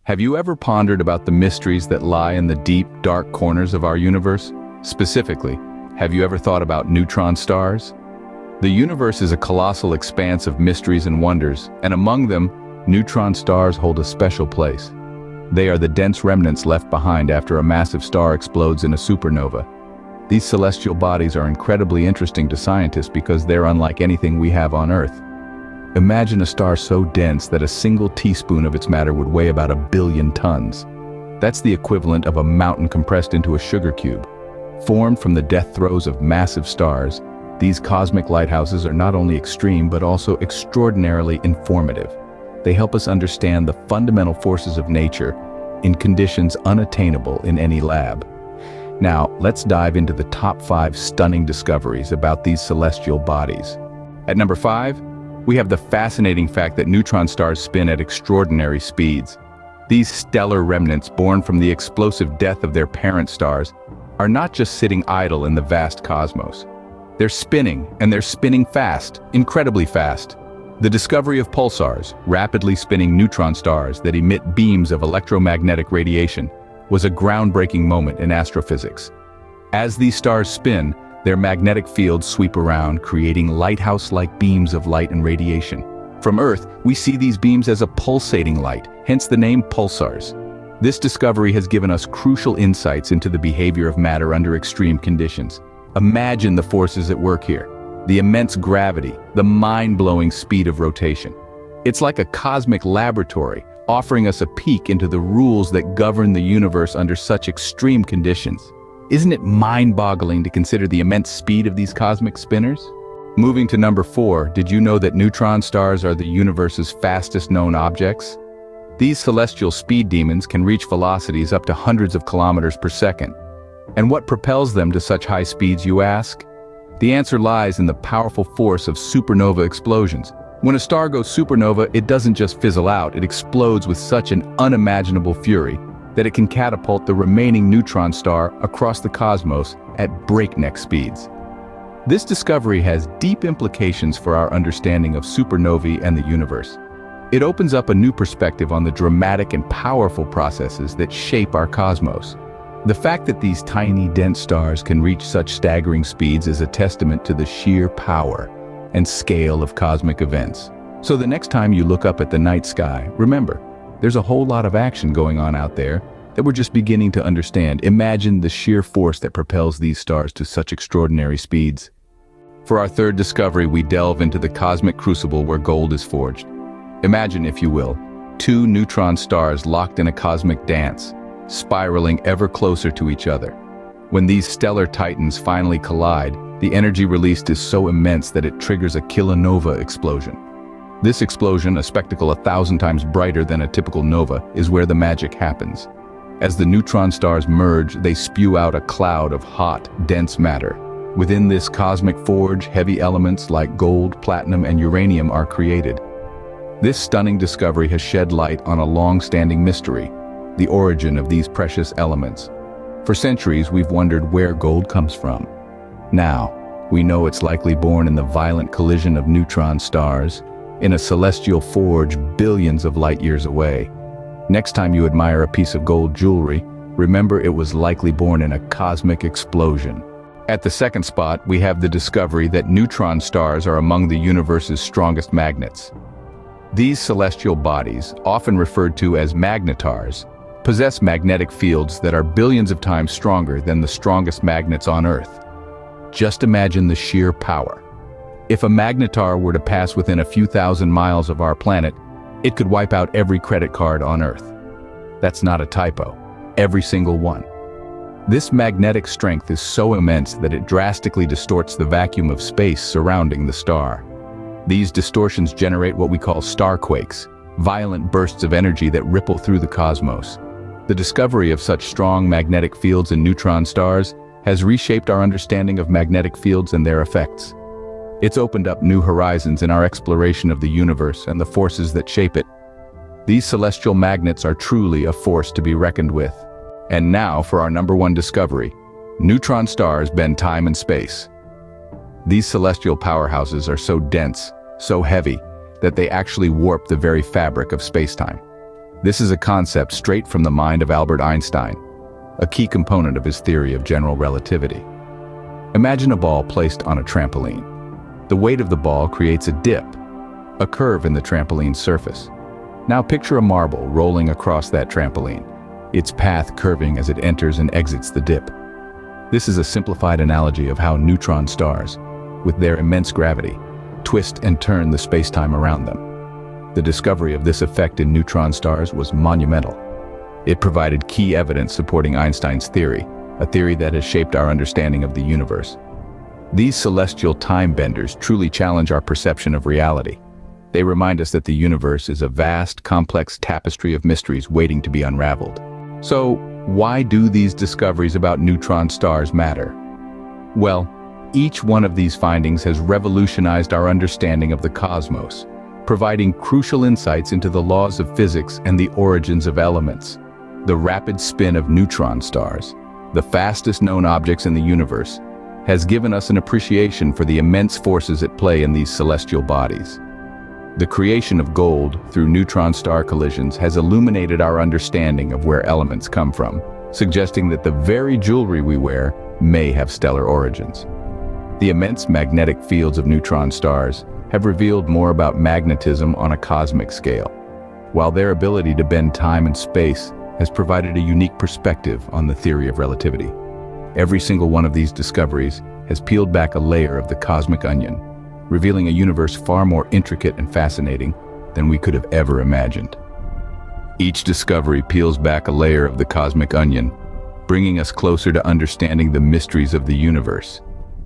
Have you ever pondered about the mysteries that lie in the deep, dark corners of our universe? Specifically, have you ever thought about neutron stars? The universe is a colossal expanse of mysteries and wonders, and among them, neutron stars hold a special place. They are the dense remnants left behind after a massive star explodes in a supernova. These celestial bodies are incredibly interesting to scientists because they're unlike anything we have on Earth. Imagine a star so dense that a single teaspoon of its matter would weigh about 1 billion tons. That's the equivalent of a mountain compressed into a sugar cube. Formed from the death throes of massive stars, these cosmic lighthouses are not only extreme but also extraordinarily informative. They help us understand the fundamental forces of nature in conditions unattainable in any lab. Now, let's dive into the top 5 stunning discoveries about these celestial bodies. At number 5, we have the fascinating fact that neutron stars spin at extraordinary speeds. These stellar remnants born from the explosive death of their parent stars are not just sitting idle in the vast cosmos. They're spinning, and they're spinning fast, incredibly fast. The discovery of pulsars, rapidly spinning neutron stars that emit beams of electromagnetic radiation, was a groundbreaking moment in astrophysics. As these stars spin, their magnetic fields sweep around, creating lighthouse-like beams of light and radiation. From Earth, we see these beams as a pulsating light, hence the name pulsars. This discovery has given us crucial insights into the behavior of matter under extreme conditions. Imagine the forces at work here. The immense gravity, the mind-blowing speed of rotation. It's like a cosmic laboratory, offering us a peek into the rules that govern the universe under such extreme conditions. Isn't it mind-boggling to consider the immense speed of these cosmic spinners? Moving to number 4, did you know that neutron stars are the universe's fastest known objects? These celestial speed demons can reach velocities up to hundreds of kilometers per second. And what propels them to such high speeds, you ask? The answer lies in the powerful force of supernova explosions. When a star goes supernova, it doesn't just fizzle out, it explodes with such an unimaginable fury that it can catapult the remaining neutron star across the cosmos at breakneck speeds. This discovery has deep implications for our understanding of supernovae and the universe. It opens up a new perspective on the dramatic and powerful processes that shape our cosmos. The fact that these tiny, dense stars can reach such staggering speeds is a testament to the sheer power and scale of cosmic events. So the next time you look up at the night sky, remember, there's a whole lot of action going on out there that we're just beginning to understand. Imagine the sheer force that propels these stars to such extraordinary speeds. For our third discovery, we delve into the cosmic crucible where gold is forged. Imagine, if you will, 2 neutron stars locked in a cosmic dance, spiraling ever closer to each other. When these stellar titans finally collide, the energy released is so immense that it triggers a kilonova explosion. This explosion, a spectacle 1,000 times brighter than a typical nova, is where the magic happens. As the neutron stars merge, they spew out a cloud of hot, dense matter. Within this cosmic forge, heavy elements like gold, platinum, and uranium are created. This stunning discovery has shed light on a long-standing mystery, the origin of these precious elements. For centuries, we've wondered where gold comes from. Now, we know it's likely born in the violent collision of neutron stars, in a celestial forge billions of light years away. Next time you admire a piece of gold jewelry, remember it was likely born in a cosmic explosion. At the second spot, we have the discovery that neutron stars are among the universe's strongest magnets. These celestial bodies, often referred to as magnetars, possess magnetic fields that are billions of times stronger than the strongest magnets on Earth. Just imagine the sheer power. If a magnetar were to pass within a few thousand miles of our planet, it could wipe out every credit card on Earth. That's not a typo. Every single one. This magnetic strength is so immense that it drastically distorts the vacuum of space surrounding the star. These distortions generate what we call starquakes, violent bursts of energy that ripple through the cosmos. The discovery of such strong magnetic fields in neutron stars has reshaped our understanding of magnetic fields and their effects. It's opened up new horizons in our exploration of the universe and the forces that shape it. These celestial magnets are truly a force to be reckoned with. And now for our number 1 discovery. Neutron stars bend time and space. These celestial powerhouses are so dense, so heavy, that they actually warp the very fabric of space-time. This is a concept straight from the mind of Albert Einstein, a key component of his theory of general relativity. Imagine a ball placed on a trampoline. The weight of the ball creates a dip, a curve in the trampoline's surface. Now picture a marble rolling across that trampoline, its path curving as it enters and exits the dip. This is a simplified analogy of how neutron stars, with their immense gravity, twist and turn the space-time around them. The discovery of this effect in neutron stars was monumental. It provided key evidence supporting Einstein's theory, a theory that has shaped our understanding of the universe. These celestial time benders truly challenge our perception of reality. They remind us that the universe is a vast, complex tapestry of mysteries waiting to be unraveled. So, why do these discoveries about neutron stars matter? Well, each one of these findings has revolutionized our understanding of the cosmos, providing crucial insights into the laws of physics and the origins of elements. The rapid spin of neutron stars, the fastest known objects in the universe, has given us an appreciation for the immense forces at play in these celestial bodies. The creation of gold through neutron star collisions has illuminated our understanding of where elements come from, suggesting that the very jewelry we wear may have stellar origins. The immense magnetic fields of neutron stars have revealed more about magnetism on a cosmic scale, while their ability to bend time and space has provided a unique perspective on the theory of relativity. Every single one of these discoveries has peeled back a layer of the cosmic onion, revealing a universe far more intricate and fascinating than we could have ever imagined. Each discovery peels back a layer of the cosmic onion, bringing us closer to understanding the mysteries of the universe.